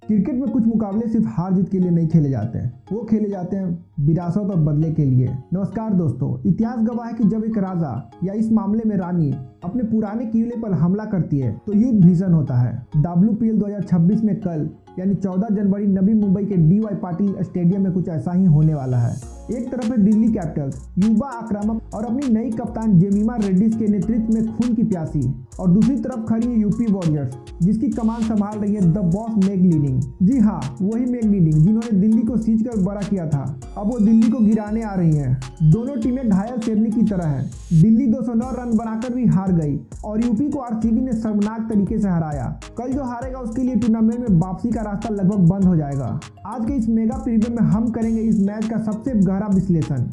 Cricket में कुछ मुकाबले सिर्फ हार जीत के लिए नहीं खेले जाते हैं, वो खेले जाते हैं विरासत और बदले के लिए। नमस्कार दोस्तों, इतिहास गवाह है कि जब एक राजा या इस मामले में रानी अपने पुराने किले पर हमला करती है तो युद्ध भीषण होता है। WPL 2026 में कल यानी 14 जनवरी नवी मुंबई के DY पाटिल स्टेडियम में कुछ ऐसा ही होने वाला है। एक तरफ है दिल्ली कैपिटल्स, युवा आक्रामक और अपनी नई कप्तान जेमिमा रेड्डीज के नेतृत्व में खून की प्यासी, और दूसरी तरफ खड़ी है यूपी वॉरियर्स जिसकी कमान संभाल रही है द बॉस मेग लीनिंग। जी हाँ, वही मेग लीनिंग जिन्होंने दिल्ली को सींच कर बड़ा किया था, अब वो दिल्ली को गिराने आ रही हैं। दोनों टीमें घायल शेरनी की तरह हैं। दिल्ली 209 रन बनाकर भी हार गई और यूपी को RCB ने शर्मनाक तरीके से हराया। कल जो हारेगा उसके लिए टूर्नामेंट में वापसी का रास्ता लगभग बंद हो जाएगा। आज के इस मेगा प्रीव्यू में हम करेंगे इस मैच का सबसे गहरा विश्लेषण।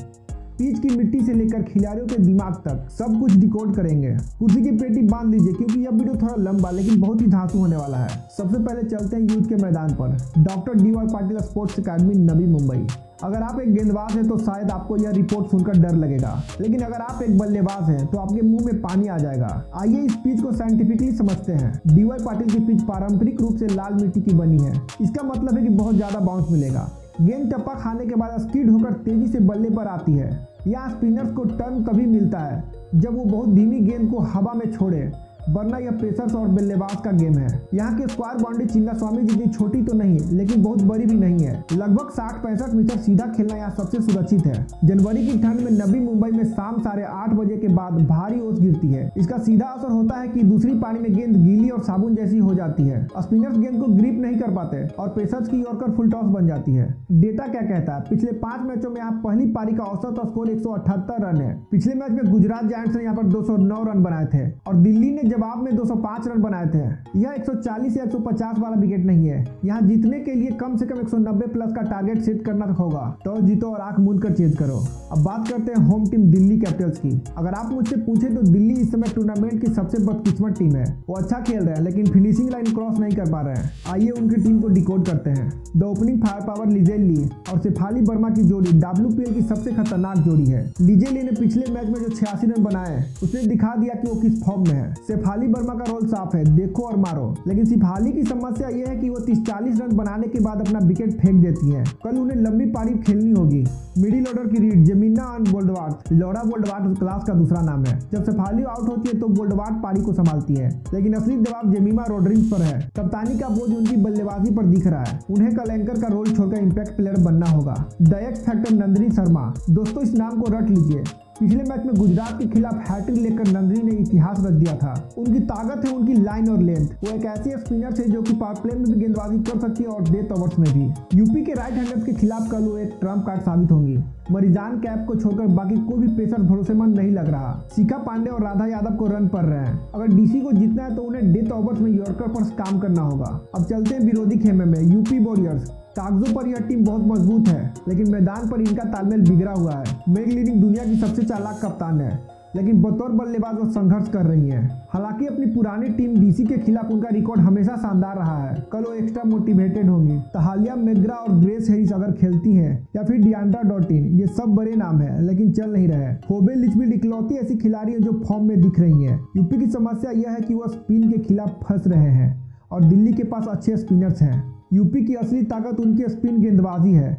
पिच की मिट्टी से लेकर खिलाड़ियों के दिमाग तक सब कुछ डिकोड करेंगे। कुर्सी की पेटी बांध लीजिए क्योंकि यह वीडियो थोड़ा लंबा लेकिन बहुत ही धांसू होने वाला है। सबसे पहले चलते हैं युद्ध के मैदान पर। Doctor DY Patil sports academy Navi Mumbai. अगर आप एक गेंदबाज हैं तो शायद आपको यह रिपोर्ट सुनकर डर लगेगा, लेकिन अगर आप एक बल्लेबाज हैं तो आपके मुंह में पानी आ जाएगा। आइए इस पिच को साइंटिफिकली समझते हैं। DY पाटिल की पिच पारंपरिक रूप से लाल मिट्टी की बनी है। इसका मतलब है कि बहुत ज्यादा बाउंस मिलेगा। गेंद टप्पा खाने के बाद स्किड होकर तेजी से बल्ले पर आती है। यहाँ स्पिनर्स को टर्न तभी मिलता है जब वो बहुत धीमी गेंद को हवा में छोड़े, वरना यह पेसर्स और बल्लेबाज का गेम है। यहाँ की स्क्वायर बाउंड्री चिन्नास्वामी जितनी छोटी तो नहीं लेकिन बहुत बड़ी भी नहीं है। लगभग 60-65 मीटर सीधा खेलना यहाँ सबसे सुरक्षित है। जनवरी की ठंड में नवी मुंबई में शाम 8:30 बजे के बाद भारी ओस गिरती है। इसका सीधा असर होता है कि दूसरी पानी में गेंद गीली और साबुन जैसी हो जाती है। स्पिनर्स गेंद को ग्रिप नहीं कर पाते और पेसर्स की यॉर्कर फुल टॉस बन जाती है। डेटा क्या कहता है? पिछले 5 मैचों में यहाँ पहली पारी का औसत स्कोर 178 रन है। पिछले मैच में गुजरात जायंट्स ने यहाँ पर 209 रन बनाए थे और दिल्ली ने जवाब में 205 रन बनाए थे। यह 140 या 150 वाला विकेट नहीं है। यहाँ जीतने के लिए कम से कम 190 प्लस का टारगेट सेट करना होगा। टॉस जीतो और आंख मूंद कर चेज करो। अब बात करते हैं होम टीम दिल्ली कैपिटल्स की। अगर आप मुझसे पूछे तो दिल्ली इस समय टूर्नामेंट की सबसे बदकिस्मत टीम है। वो अच्छा खेल रहे हैं लेकिन फिनिशिंग लाइन क्रॉस नहीं कर पा रहे हैं। आइए उनकी टीम को डिकोड करते हैं। The opening fire power Lizelle Lee और शेफाली वर्मा की जोड़ी WPL की सबसे खतरनाक जोड़ी है। लिजेल ली ने पिछले मैच में जो 86 रन बनाए उसने दिखा दिया कि वो किस फॉर्म में है। शेफाली वर्मा का रोल साफ है, देखो और मारो। लेकिन शेफाली की समस्या यह है कि वो 30-40 रन बनाने के बाद अपना विकेट फेंक देती है। कल उन्हें लंबी पारी खेलनी होगी। मिडिल ऑर्डर की रीड जेमिना बोल्डवार्ट, लॉरा बोल्डवार्ट क्लास का दूसरा नाम है। जब शेफाली आउट होती है तो बोल्डवार्ट पारी को संभालती है, लेकिन असली दबाव जेमिमा रोड्रिग्स पर है। कप्तानी का बोझ उनकी बल्लेबाजी पर दिख रहा है। उन्हें कल एंकर का रोल छोड़कर इंपैक्ट प्लेयर बनना होगा। The x factor Nandini Sharma. दोस्तों इस नाम को रट लीजिए। पिछले मैच में गुजरात के खिलाफ हैट्रिक लेकर नंदिनी ने इतिहास रच दिया था। उनकी ताकत है उनकी लाइन और लेंथ। वो एक ऐसी स्पिनर है जो कि पावर प्ले में भी गेंदबाजी कर सकती है और डेथ ओवर्स में भी। यूपी के राइट हैंडर्स के खिलाफ कल वो एक ट्रम्प कार्ड साबित होंगी। मरिजान कैप को छोड़कर बाकी कोई भी पेसर भरोसेमंद नहीं लग रहा। शिखा पांडे और राधा यादव को रन पड़ रहे हैं। अगर DC को जीतना है तो उन्हें डेथ ओवर्स में यॉर्कर पर काम करना होगा। अब चलते हैं विरोधी खेमे में। UP warriors. कागजों पर यह टीम बहुत मजबूत है लेकिन मैदान पर इनका तालमेल बिगड़ा हुआ है। मेग लीनिंग दुनिया की सबसे चालाक कप्तान है लेकिन बतौर बल्लेबाज वो संघर्ष कर रही है। हालांकि अपनी पुरानी टीम DC के खिलाफ उनका रिकॉर्ड हमेशा शानदार रहा है। कल वो एक्स्ट्रा मोटिवेटेड होंगी। तहालिया मेग्रा और ग्रेस हैरिस अगर खेलती हैं या फिर डियांड्रा डॉटिन, ये सब बड़े नाम है लेकिन चल नहीं रहे। फोबे लिचफील्ड इकलौती ऐसी खिलाड़ी है जो फॉर्म में दिख रही है। यूपी की समस्या यह है कि वह स्पिन के खिलाफ फंस रहे हैं और दिल्ली के पास अच्छे स्पिनर्स हैं। यूपी की असली ताकत उनकी स्पिन गेंदबाजी है।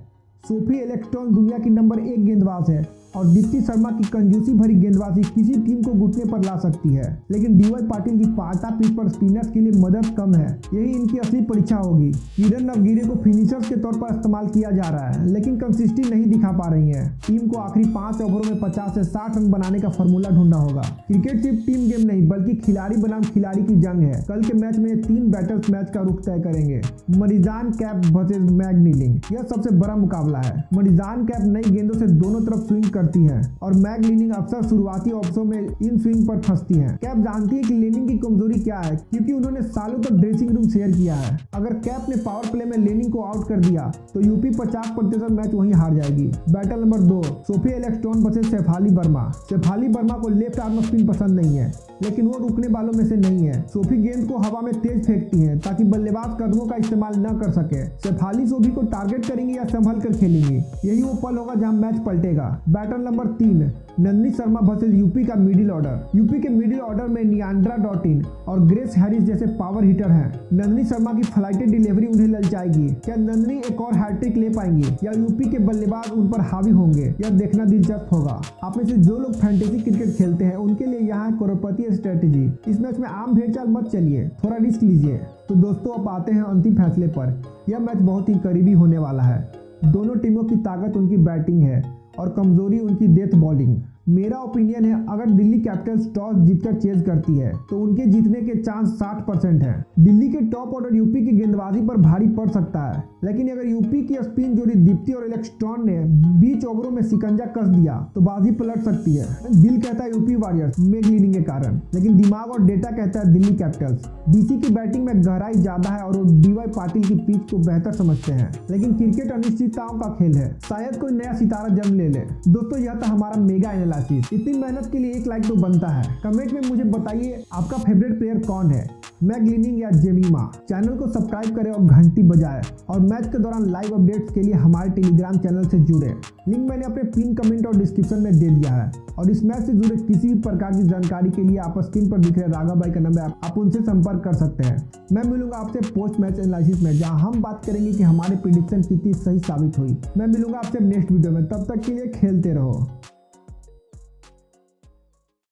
सोफी एलेक्स्टोन दुनिया की नंबर 1 गेंदबाज है और दीप्ति शर्मा की कंजूसी भरी गेंदबाजी किसी टीम को घुटने पर ला सकती है। लेकिन DY पाटिल की पाटा पिच पर स्पिनर्स के लिए मदद कम है। यही इनकी असली परीक्षा होगी। किरण नवगिरे को फिनिशर्स के तौर पर इस्तेमाल किया जा रहा है लेकिन कंसिस्टेंसी नहीं दिखा पा रही है। टीम को आखिरी 5 ओवरों में 50 से 60 रन बनाने का फॉर्मूला ढूंढना होगा। क्रिकेट सिर्फ टीम गेम नहीं बल्कि खिलाड़ी बनाम खिलाड़ी की जंग है। कल के मैच में 3 बैटर्स मैच का रुख तय करेंगे। मरिजान कैप वर्सेस मैग लीनिंग, यह सबसे बड़ा मुकाबला है। मरिजान कैप नई गेंदों से दोनों तरफ स्विंग करती है और मैग लीनिंग अक्सर शुरुआती ओवर्सों में इन स्विंग पर फंसती है। कैप जानती है कि लीनिंग की कमजोरी क्या है क्योंकि उन्होंने सालों तक ड्रेसिंग रूम शेयर किया है। अगर कैप ने पावर प्ले में लीनिंग को आउट कर दिया तो यूपी 50% मैच वहीं हार जाएगी। Battle number 2, Sophie Ecclestone versus Shafali Verma. Shafali Verma को लेफ्ट आर्म स्पिन पसंद नहीं है लेकिन वो रुकने वालों में से नहीं है। सोफी गेंद को हवा में तेज फेंकती है ताकि बल्लेबाज कदमों का इस्तेमाल न कर सके। शेफाली सोफी को टारगेट करेंगी या संभल कर खेलेंगी, यही वो पल होगा जहां मैच पलटेगा। Quarter number 3 Nandini Sharma versus UP का मिडिल ऑर्डर। यूपी के मिडिल ऑर्डर में नियांड्रा डॉटिन और ग्रेस हैरिस जैसे पावर हिटर हैं। नंदिनी शर्मा की फ्लाइटेड डिलीवरी उन्हें ललचाएगी। क्या नंदिनी एक और हैट्रिक ले पाएंगी या यूपी के बल्लेबाज उन पर हावी होंगे? यह देखना दिलचस्प होगा। आप में से जो लोग फैंटेसी क्रिकेट खेलते हैं उनके लिए यहाँ करोड़पति स्ट्रेटेजी। इस मैच में आम भेड़चाल मत चलिए, थोड़ा रिस्क लीजिए। तो दोस्तों अब आते हैं अंतिम फैसले पर। यह मैच बहुत ही करीबी होने वाला है। दोनों टीमों की ताकत उनकी बैटिंग है और कमजोरी उनकी डेथ बॉलिंग। मेरा ओपिनियन है अगर दिल्ली कैपिटल्स टॉस जीतकर चेज करती है तो उनके जीतने के चांस 60% हैं। दिल्ली के टॉप ऑर्डर यूपी की गेंदबाजी पर भारी पड़ सकता है, लेकिन अगर यूपी की स्पिन जोड़ी दीप्ति और एलेक्स स्टोन ने 20 ओवरों में शिकंजा कस दिया तो बाजी पलट सकती है। दिल कहता है यूपी वॉरियर्स मेग लीडिंग के कारण, लेकिन दिमाग और डेटा कहता है दिल्ली कैपिटल्स। डीसी की बैटिंग में गहराई ज्यादा है और वो डीवाई पाटिल की पिच को बेहतर समझते हैं, लेकिन क्रिकेट अनिश्चितताओं का खेल है। शायद कोई नया सितारा जन्म ले ले। दोस्तों यह था हमारा मेगा एनालिसिस। इतनी मेहनत के लिए एक लाइक तो बनता है। कमेंट में मुझे बताइए आपका फेवरेट प्लेयर कौन है, मैग लीनिंग या जेमीमा। चैनल को सब्सक्राइब करें और घंटी बजाएं और मैच के दौरान लाइव अपडेट्स के लिए हमारे टेलीग्राम चैनल से जुड़े। लिंक मैंने अपने पिन कमेंट और डिस्क्रिप्शन में दे दिया है। और इस मैच से जुड़े किसी भी प्रकार की जानकारी के लिए आप स्क्रीन पर दिख रहे राघव भाई का नंबर आप उनसे संपर्क कर सकते हैं। मैं मिलूंगा आपसे पोस्ट मैच एनालिसिस में, जहां हम बात करेंगे कि हमारे प्रेडिक्शन कितनी सही साबित हुई। मैं मिलूंगा आपसे नेक्स्ट वीडियो में, तब तक के लिए खेलते रहो।